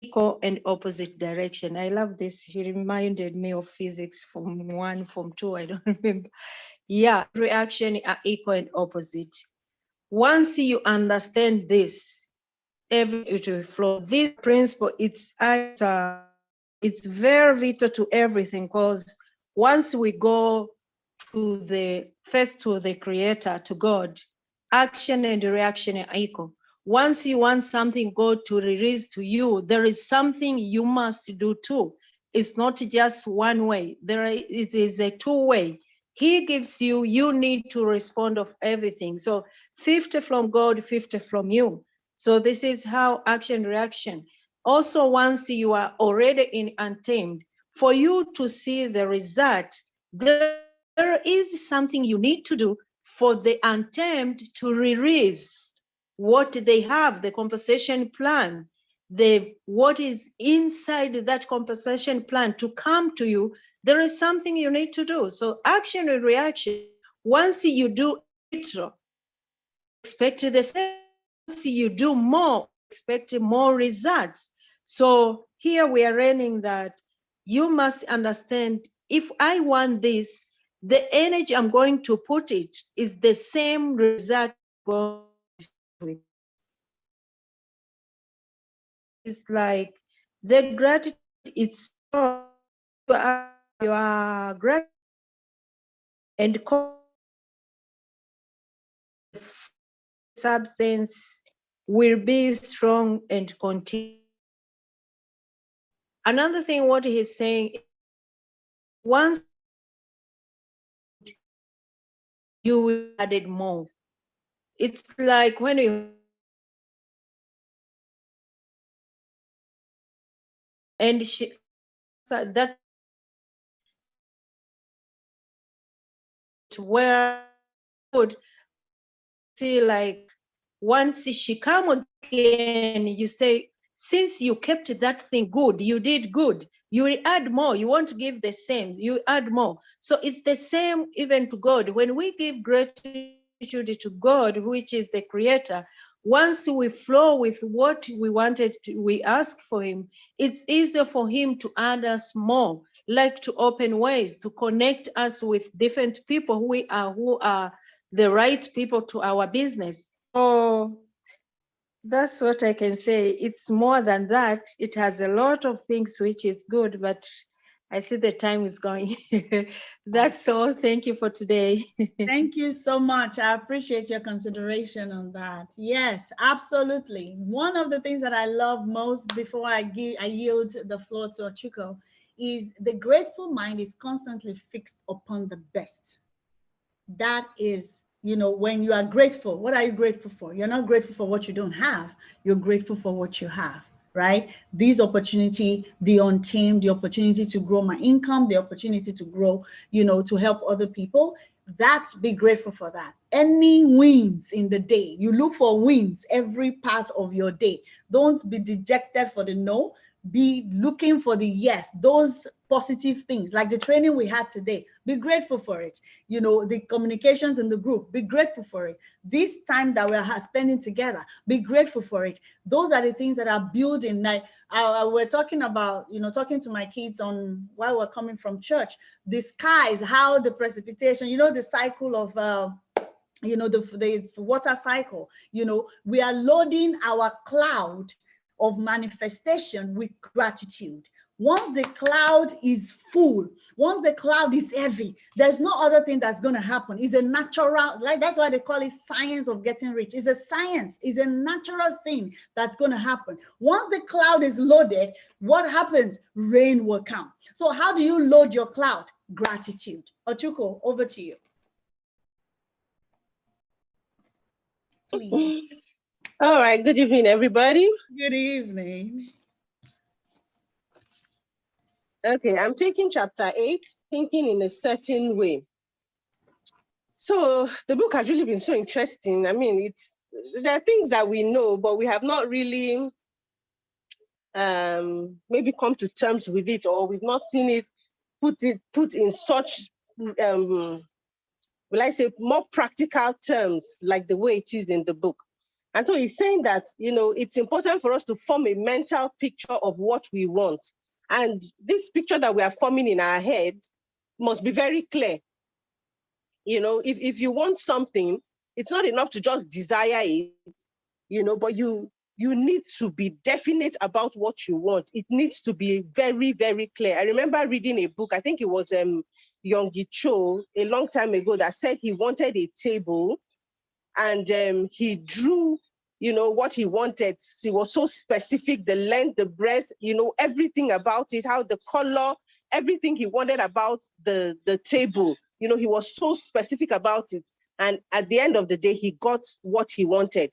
equal and opposite direction. I love this. He reminded me of physics from 1, from 2, I don't remember. Yeah, reaction are equal and opposite. Once you understand this, it will flow. This principle, it's very vital to everything, because once we go to the creator, to God, action and reaction are equal. Once you want something God to release to you, there is something you must do too. It's not just one way. It is a two-way. He gives you, you need to respond of everything. So 50 from God, 50 from you. So this is how action reaction. Also, once you are already in Untamed, for you to see the result, there is something you need to do for the Untamed to release what they have, the compensation plan, what is inside that compensation plan to come to you. There is something you need to do. So action and reaction, once you do little, expect the same. Once you do more, expect more results. So here we are learning that you must understand, if I want this, the energy I'm going to put it is the same result going with. It's like the gratitude, it's so your gratitude and substance will be strong and continue. Another thing, what he's saying, once you will add it more. It's like when you and she that where would see like once she come again, you say, since you kept that thing good, you did good, you will add more. You want to give the same, you add more. So it's the same even to God. When we give gratitude to God, which is the creator, once we flow with what we wanted to, we ask for him, it's easier for him to add us more, like to open ways, to connect us with different people who are the right people to our business. So that's what I can say. It's more than that. It has a lot of things which is good, but I see the time is going. That's all. Thank you for today. Thank you so much. I appreciate your consideration on that. Yes, absolutely. One of the things that I love most before I yield the floor to Ochuko is the grateful mind is constantly fixed upon the best. That is, when you are grateful, what are you grateful for? You're not grateful for what you don't have. You're grateful for what you have, right? This opportunity, the untamed, the opportunity to grow my income, the opportunity to grow, to help other people. Be grateful for that. Any wins in the day, you look for wins every part of your day. Don't be dejected for the no. Be looking for the yes, those positive things like the training we had today. Be grateful for it. The communications in the group, be grateful for it. This time that we're spending together, be grateful for it. Those are the things that are building. Like we're talking about, talking to my kids on while we're coming from church, the skies, how the precipitation, the cycle of the water cycle, we are loading our cloud of manifestation with gratitude. Once the cloud is full, once the cloud is heavy, there's no other thing that's going to happen. It's a natural, like that's why they call it science of getting rich. It's a science, it's a natural thing that's going to happen. Once the cloud is loaded, what happens? Rain will come. So how do you load your cloud? Gratitude. Ochuko, over to you. Please. All right, good evening, everybody. Good evening. Okay, I'm taking chapter 8, Thinking in a Certain Way. So the book has really been so interesting. I mean, there are things that we know, but we have not really maybe come to terms with it, or we've not seen it put in such, will I say, more practical terms, like the way it is in the book. And so he's saying that, it's important for us to form a mental picture of what we want. And this picture that we are forming in our head must be very clear. If you want something, it's not enough to just desire it, but you need to be definite about what you want. It needs to be very, very clear. I remember reading a book, I think it was Yonggi Cho, a long time ago, that said he wanted a table, and he drew what he wanted. He was so specific, the length, the breadth, everything about it, how the color, everything he wanted about the table. He was so specific about it. And at the end of the day, he got what he wanted.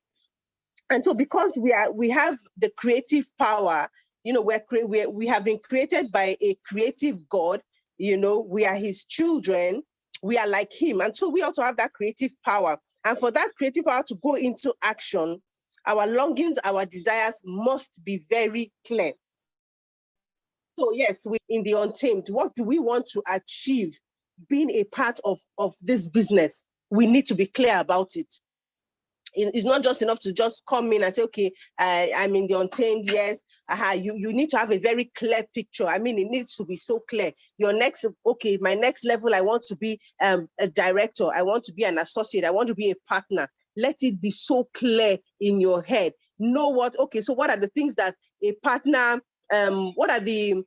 And so because we have the creative power, we have been created by a creative God, we are his children, we are like him. And so we also have that creative power. And for that creative power to go into action, our longings, our desires must be very clear. So yes, we in the Untamed, what do we want to achieve being a part of this business? We need to be clear about it. It's not just enough to just come in and say, okay, I'm in the Untamed, yes. You need to have a very clear picture. I mean, it needs to be so clear. My next level, I want to be a director. I want to be an associate. I want to be a partner. Let it be so clear in your head. So what are the things that a partner, what are the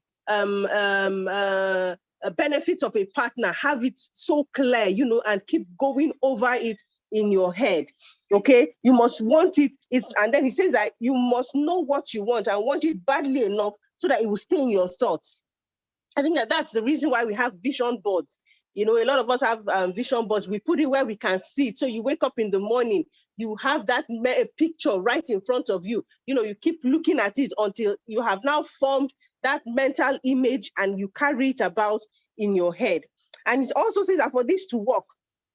benefits of a partner, have it so clear, you know, and keep going over it in your head. Okay, you must want it. And then he says that you must know what you want and want it badly enough so that it will stay in your thoughts. I think that that's the reason why we have vision boards. You know, a lot of us have vision boards. We put it where we can see it. So you wake up in the morning, you have that picture right in front of you. You know, you keep looking at it until you have now formed that mental image and you carry it about in your head. And it also says that for this to work,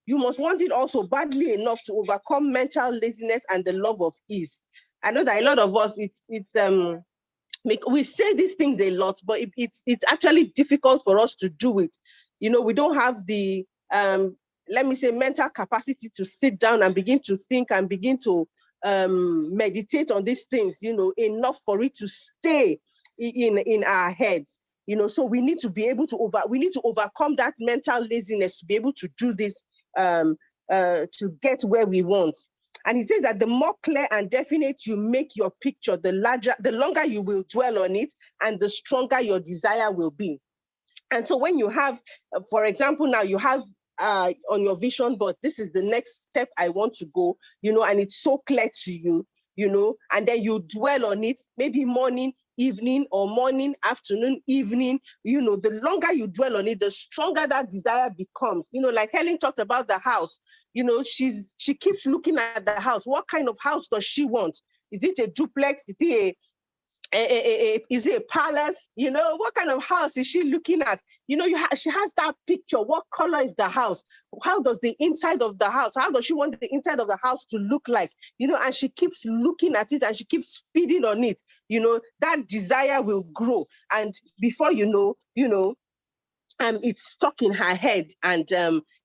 you must want it also badly enough to overcome mental laziness and the love of ease. I know that a lot of us, we say these things a lot, but it's actually difficult for us to do it. You know, we don't have the, let me say, mental capacity to sit down and begin to think and begin to meditate on these things, you know, enough for it to stay in our heads. You know, so we need to be able to overcome that mental laziness to be able to do this, to get where we want. And he says that the more clear and definite you make your picture, the longer you will dwell on it and the stronger your desire will be. And so when you have, for example, now you have on your vision board, this is the next step I want to go, you know, and it's so clear to you, you know, and then you dwell on it, maybe morning, evening, or morning, afternoon, evening, you know, the longer you dwell on it, the stronger that desire becomes. You know, like Helen talked about the house, you know, she keeps looking at the house. What kind of house does she want? Is it a duplex? Is it a palace? You know, what kind of house is she looking at? You know, she has that picture. What color is the house? How does the inside of the house, how does she want the inside of the house to look like? You know, and she keeps looking at it and she keeps feeding on it. You know, that desire will grow. And before you know, it's stuck in her head. And,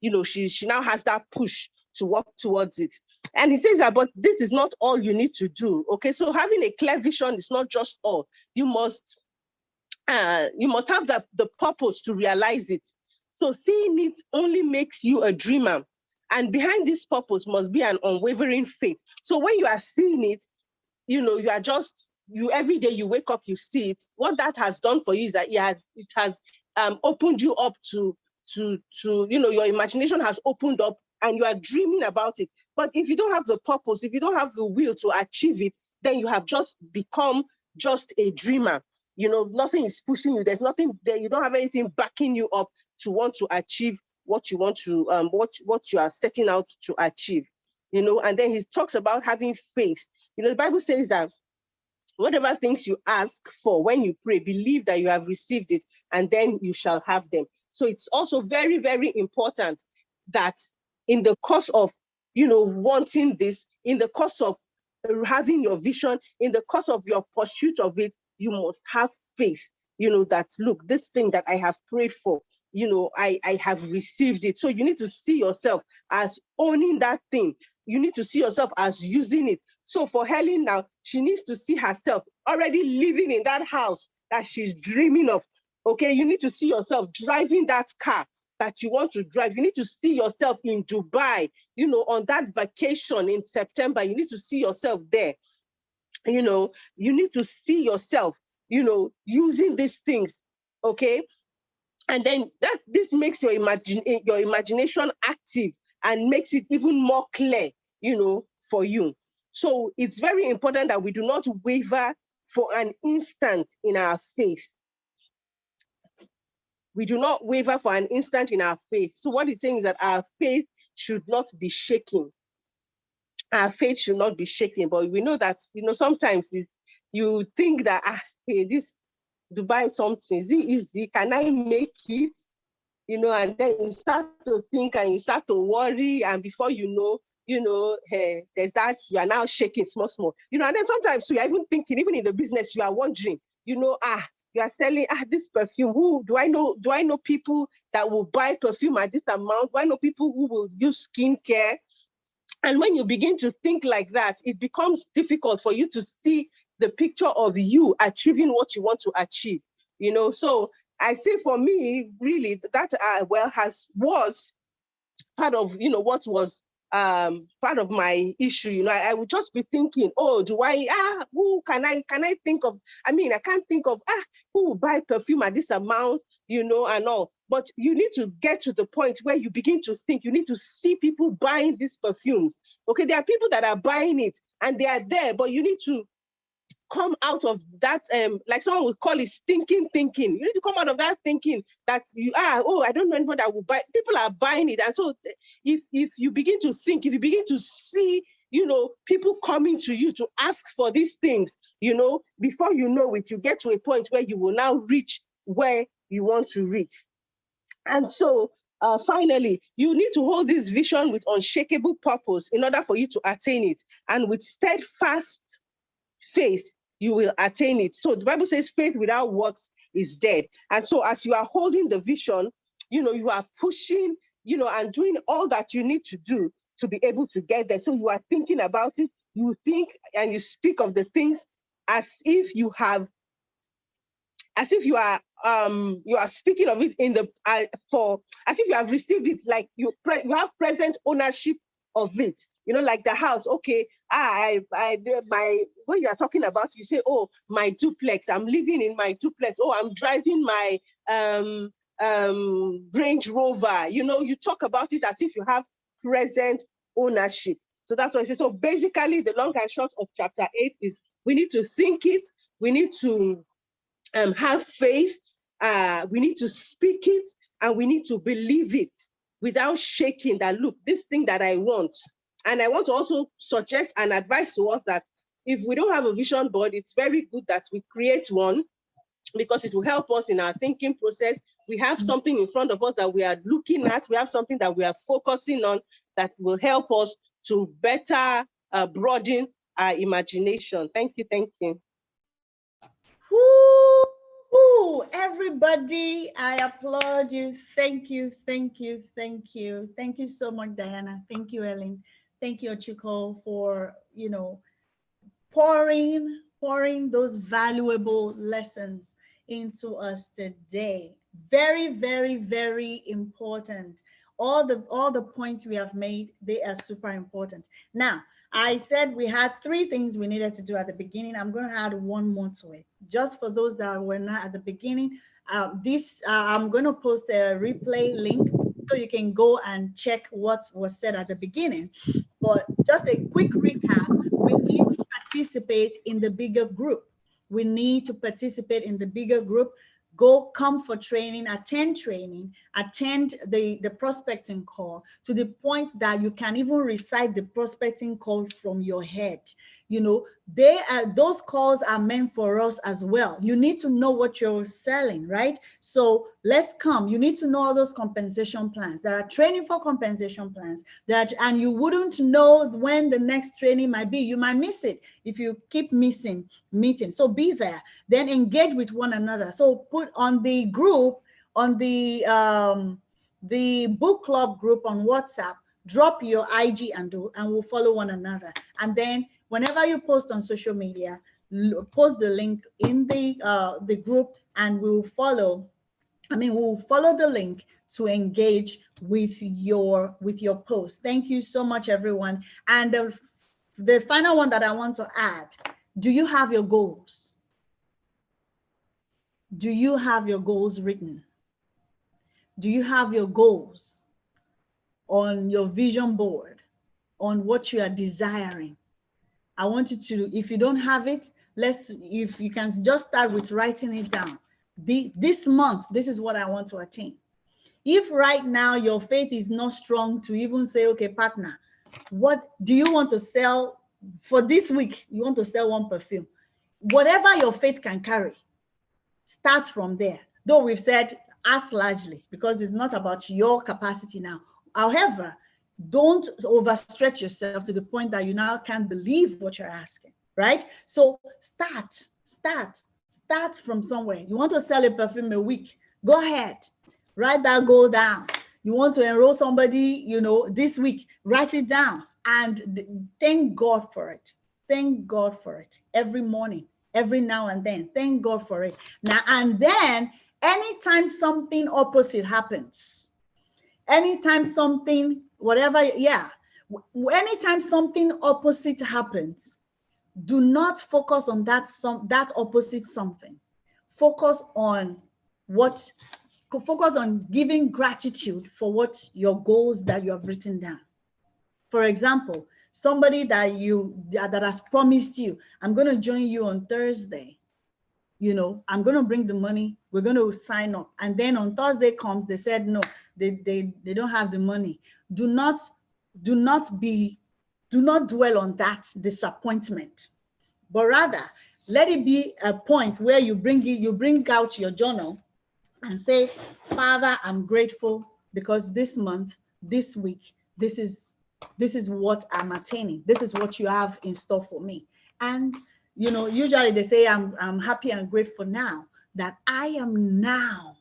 you know, she now has that push to work towards it. And he says that, but this is not all you need to do. Okay, so having a clear vision is not just all. You must have the purpose to realize it. So seeing it only makes you a dreamer. And behind this purpose must be an unwavering faith. So when you are seeing it, you know, every day you wake up, you see it. What that has done for you is that it has opened you up to, you know, your imagination has opened up and you are dreaming about it. But if you don't have the purpose, if you don't have the will to achieve it, then you have just become just a dreamer. You know, nothing is pushing you. There's nothing there. You don't have anything backing you up to want to achieve what you want to, what you are setting out to achieve. You know, and then he talks about having faith. You know, the Bible says that whatever things you ask for when you pray, believe that you have received it and then you shall have them. So it's also very, very important that in the course of, you know, wanting this, in the course of having your vision, in the course of your pursuit of it, you must have faith, you know, that, look, this thing that I have prayed for, you know, I have received it. So you need to see yourself as owning that thing. You need to see yourself as using it. So for Helen now, she needs to see herself already living in that house that she's dreaming of. Okay, you need to see yourself driving that car that you want to drive. You need to see yourself in Dubai, you know, on that vacation in September. You need to see yourself there. You know, you need to see yourself, you know, using these things. Okay. And then this makes your imagination active and makes it even more clear, you know, for you. So it's very important that we do not waver for an instant in our faith. We do not waver for an instant in our faith. So what it's saying is that our faith should not be shaking. Our faith should not be shaking. But we know that, you know, sometimes you think that, hey, this Dubai something, is it easy? Can I make it? You know, and then you start to think and you start to worry. And before you know, hey, there's that, you are now shaking small. You know, and then sometimes you are even thinking, even in the business, you are wondering, you know, you are selling this perfume. Who do I know? Do I know people that will buy perfume at this amount? Do I know people who will use skincare? And when you begin to think like that, it becomes difficult for you to see the picture of you achieving what you want to achieve. You know, so I say for me, really, that was part of, you know, what was part of my issue. You know, I would just be thinking, oh, who can I think of? I mean, I can't think of who will buy perfume at this amount, you know, and all. But you need to get to the point where you begin to think, you need to see people buying these perfumes. Okay, there are people that are buying it and they are there, but you need to come out of that, like someone would call it stinking thinking. You need to come out of that thinking that you are, oh, I don't know anyone that will buy. People are buying it. And so if you begin to think, if you begin to see, you know, people coming to you to ask for these things, you know, before you know it, you get to a point where you will now reach where you want to reach. And so finally, you need to hold this vision with unshakable purpose in order for you to attain it. And with steadfast faith, you will attain it. So the Bible says faith without works is dead. And so as you are holding the vision, you know, you are pushing, you know, and doing all that you need to do to be able to get there. So you are thinking about it. You think and you speak of the things as if you have, as if you are speaking of it in the as if you have received it, like you have present ownership of it. You know, like the house. Okay, when you are talking about, you say, oh, my duplex, I'm living in my duplex. Oh, I'm driving my Range Rover. You know, you talk about it as if you have present ownership. So that's what I say. So basically, the long and short of chapter 8 is we need to think it, we need to have faith, we need to speak it, and we need to believe it without shaking that, look, this thing that I want. And I want to also suggest and advise to us that if we don't have a vision board, it's very good that we create one, because it will help us in our thinking process. We have something in front of us that we are looking at. We have something that we are focusing on that will help us to better broaden our imagination. Thank you. Thank you. Woo, everybody, I applaud you. Thank you, thank you, thank you. Thank you so much, Diana. Thank you, Ellen. Thank you, Ochiko, for, you know, pouring those valuable lessons into us today. Very, very, very important. All the points we have made, they are super important. Now, I said we had 3 things we needed to do at the beginning. I'm going to add one more to it. Just for those that were not at the beginning, I'm going to post a replay link so you can go and check what was said at the beginning. But just a quick recap, we need to participate in the bigger group. We need to participate in the bigger group. Come for training, attend the prospecting call to the point that you can even recite the prospecting call from your head. You know, those calls are meant for us as well. You need to know what you're selling, right? So let's come. You need to know all those compensation plans. There are training for compensation plans and you wouldn't know when the next training might be. You might miss it if you keep missing meetings. So be there, then engage with one another. So put on the group, on the book club group on WhatsApp, drop your IG and we'll follow one another. And then whenever you post on social media, post the link in the group, and we'll follow the link to engage with your post. Thank you so much, everyone. And the final one that I want to add, do you have your goals? Do you have your goals written? Do you have your goals on your vision board, on what you are desiring? I want you to, if you don't have it, if you can just start with writing it down. This month, this is what I want to attain. If right now your faith is not strong to even say, okay, partner, what do you want to sell for this week? You want to sell 1 perfume. Whatever your faith can carry, start from there. Though we've said ask largely, because it's not about your capacity now. However, don't overstretch yourself to the point that you now can't believe what you're asking, right? So start from somewhere. You want to sell a perfume a week, go ahead, write that goal down. You want to enroll somebody, you know, this week, write it down and thank God for it. Thank God for it every morning, every now and then. Thank God for it. Now, and then anytime something opposite happens, anytime something, anytime something opposite happens, do not focus on that opposite something. Focus on what focus on giving gratitude for what your goals that you have written down. For example, somebody that has promised you, I'm going to join you on Thursday. You know, I'm going to bring the money. We're going to sign up. And then on Thursday comes, they said, no, they don't have the money. Do not dwell on that disappointment, but rather let it be a point where you bring out your journal and say, Father, I'm grateful because this month, this week, this is what I'm attaining. This is what you have in store for me. And you know, usually they say, I'm happy and grateful now that I am now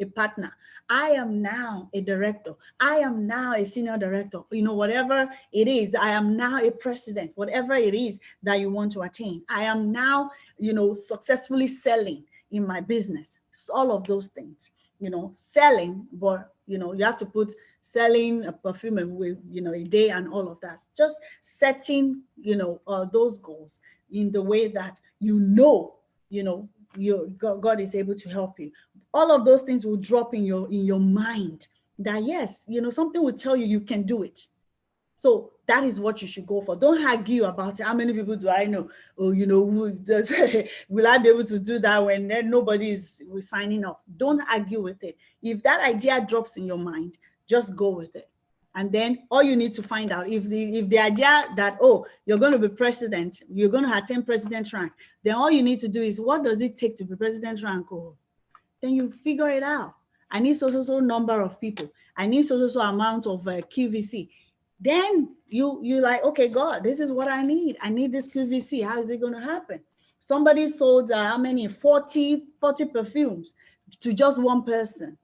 a partner. I am now a director. I am now a senior director. You know, whatever it is, I am now a president, whatever it is that you want to attain. I am now, you know, successfully selling in my business. So all of those things, you know, selling, but, you know, you have to put selling a perfume with, you know, a day and all of that. Just setting, you know, those goals in the way that you know, God is able to help you. All of those things will drop in your mind that, yes, you know, something will tell you you can do it. So that is what you should go for. Don't argue about it. How many people do I know? Oh, you know, will I be able to do that when nobody is signing up? Don't argue with it. If that idea drops in your mind, just go with it. And then all you need to find out, if the idea that, oh, you're going to be president, you're going to attain president rank, then all you need to do is, what does it take to be president rank? Oh, then you figure it out. I need so number of people. I need so amount of QVC. Then you like, okay, God, this is what I need. I need this QVC. How is it going to happen? Somebody sold how many? 40 perfumes to just one person.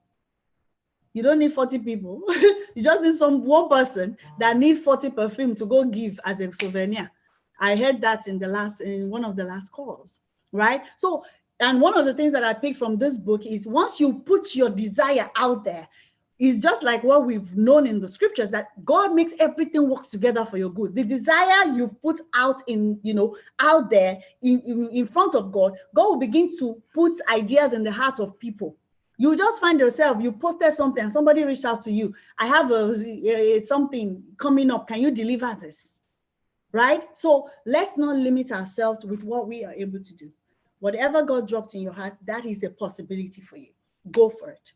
You don't need 40 people. You just need one person that needs 40 perfume to go give as a souvenir. I heard that in one of the last calls, right? So, and one of the things that I picked from this book is, once you put your desire out there, it's just like what we've known in the scriptures, that God makes everything work together for your good. The desire you've put out out there in front of God, God will begin to put ideas in the hearts of people. You just find yourself, you posted something and somebody reached out to you. I have something coming up. Can you deliver this? Right? So let's not limit ourselves with what we are able to do. Whatever God dropped in your heart, that is a possibility for you. Go for it.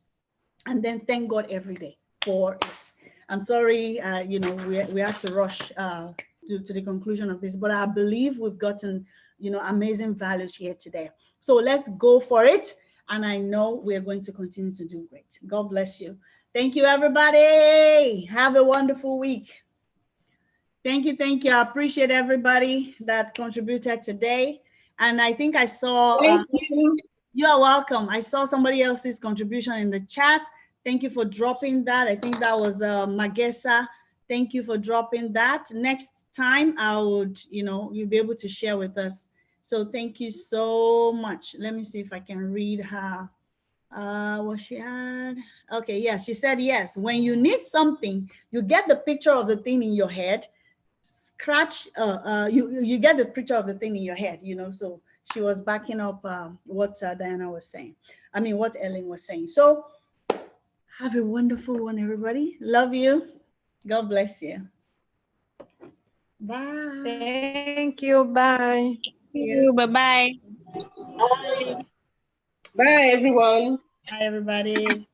And then thank God every day for it. I'm sorry, we had to rush to the conclusion of this, but I believe we've gotten, amazing values here today. So let's go for it. And I know we're going to continue to do great. God bless you. Thank you, everybody. Have a wonderful week. Thank you. Thank you. I appreciate everybody that contributed today. And I think I saw... Thank you. You're welcome. I saw somebody else's contribution in the chat. Thank you for dropping that. I think that was Magesa. Thank you for dropping that. Next time, I would, you'll be able to share with us. So thank you so much. Let me see if I can read her. What she had. Okay, yes, she said yes. When you need something, you get the picture of the thing in your head. Scratch, you get the picture of the thing in your head, so she was backing up what Diana was saying. I mean, what Ellen was saying. So have a wonderful one, everybody. Love you. God bless you. Bye. Thank you. Bye. Bye-bye. Bye. Bye, everyone. Hi, everybody.